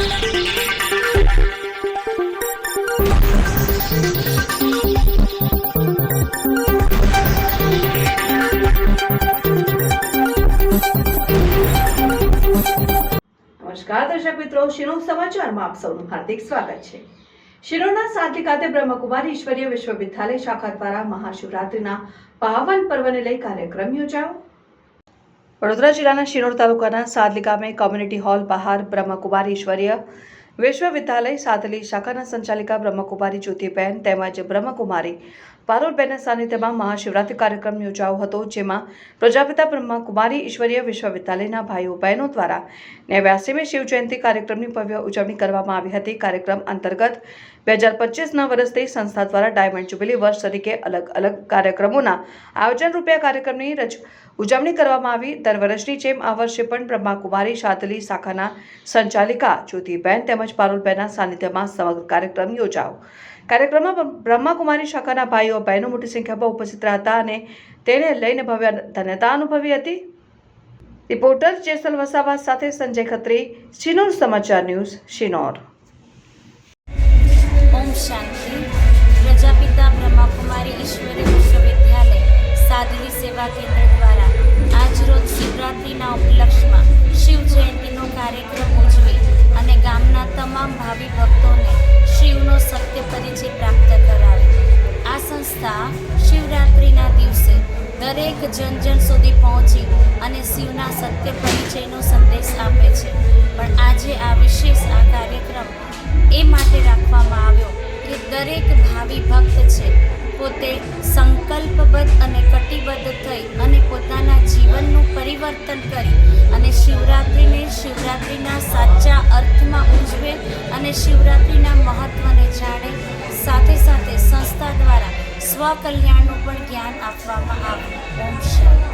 નમસ્કાર દર્શક મિત્રો, શિનોર સમાચારમાં આપ સૌનું હાર્દિક સ્વાગત છે। શિનોરના સાદલી ખાતે બ્રહ્મકુમારી ઈશ્વરીય વિશ્વવિદ્યાલય શાખા દ્વારા મહાશિવરાત્રિના પાવન પર્વને લઈ કાર્યક્રમ યોજાયો। વડોદરા જિલ્લાના શિનોર તાલુકાના સાદલી ગામે કોમ્યુનિટી હોલ બહાર બ્રહ્મકુમારી ઈશ્વરીય વિશ્વવિદ્યાલય સાદલી શાખાના સંચાલિકા બ્રહ્મકુમારી જ્યોતિબેન તેમજ બ્રહ્મકુમારી પારુલબેનના સાનિધ્યમાં મહાશિવરાત્રિ કાર્યક્રમ યોજાયો હતો, જેમાં પ્રજાપિતા બ્રહ્મકુમારી ઈશ્વરીય વિશ્વવિદ્યાલયના ભાઈઓ બહેનો દ્વારા 89મી શિવજયંતિ કાર્યક્રમની ભવ્ય ઉજવણી કરવામાં આવી હતી। કાર્યક્રમ અંતર્ગત 2025ના વર્ષથી સંસ્થા દ્વારા ડાયમંડ જ્યુબિલી વર્ષ તરીકે અલગ અલગ કાર્યક્રમોના આયોજન રૂપે કાર્યક્રમની ઉજવણી કરવામાં આવી। દર વર્ષની જેમ આ વર્ષે પણ બ્રહ્મકુમારી સાદલી શાખાના સંચાલિકા જ્યોતિબેન તેમજ પારુલબેનના સાનિધ્યમાં સમગ્ર કાર્યક્રમ યોજાયો। કાર્યક્રમમાં બ્રહ્મકુમારી શાખાના ભાઈઓ બહેનો મોટી સંખ્યામાં ઉપસ્થિત રહ્યા હતા અને તેને લઈને ભવ્ય ધન્યતા અનુભવી હતી। રિપોર્ટર જેસલ વસાવા સાથે સંજય ખત્રી, શિનોર સમાચાર ન્યૂઝ, શિનોર। ओम शांति। प्रजापिता ब्रह्मकुमारी ईश्वरीय विश्वविद्यालय सादली सेवा केंद्र द्वारा आज रोज शिवरात्रिना उपलक्ष्यમાં શિવ જયંતિનો કાર્યક્રમ ઉજવી અને ગામના તમામ ભાવિ ભક્તોને શિવનો સત્ય પરિચય પ્રાપ્ત કરાવે। આ સંસ્થા શિવરાત્રિના દિવસે દરેક જન સુધી પહોંચી અને શિવના સત્ય પરિચયનો સંદેશ આપે છે। પણ આજે આ વિશેષ કાર્યક્રમ એ માટે રાખવામાં આવ્યો કે દરેક ભાવિ ભક્ત છે પોતે સંકલ્પબદ્ધ અને કટિબદ્ધ થઈ અને પોતાના જીવનનું પરિવર્તન કરી અને શિવરાત્રિને શિવરાત્રિના સાચા અર્થમાં ઉજવે અને શિવરાત્રિના મહત્ત્વને જાણે। સાથે સાથે સંસ્થા દ્વારા સ્વકલ્યાણનું પણ જ્ઞાન આપવામાં આવ્યું। ઓમ શાંતિ।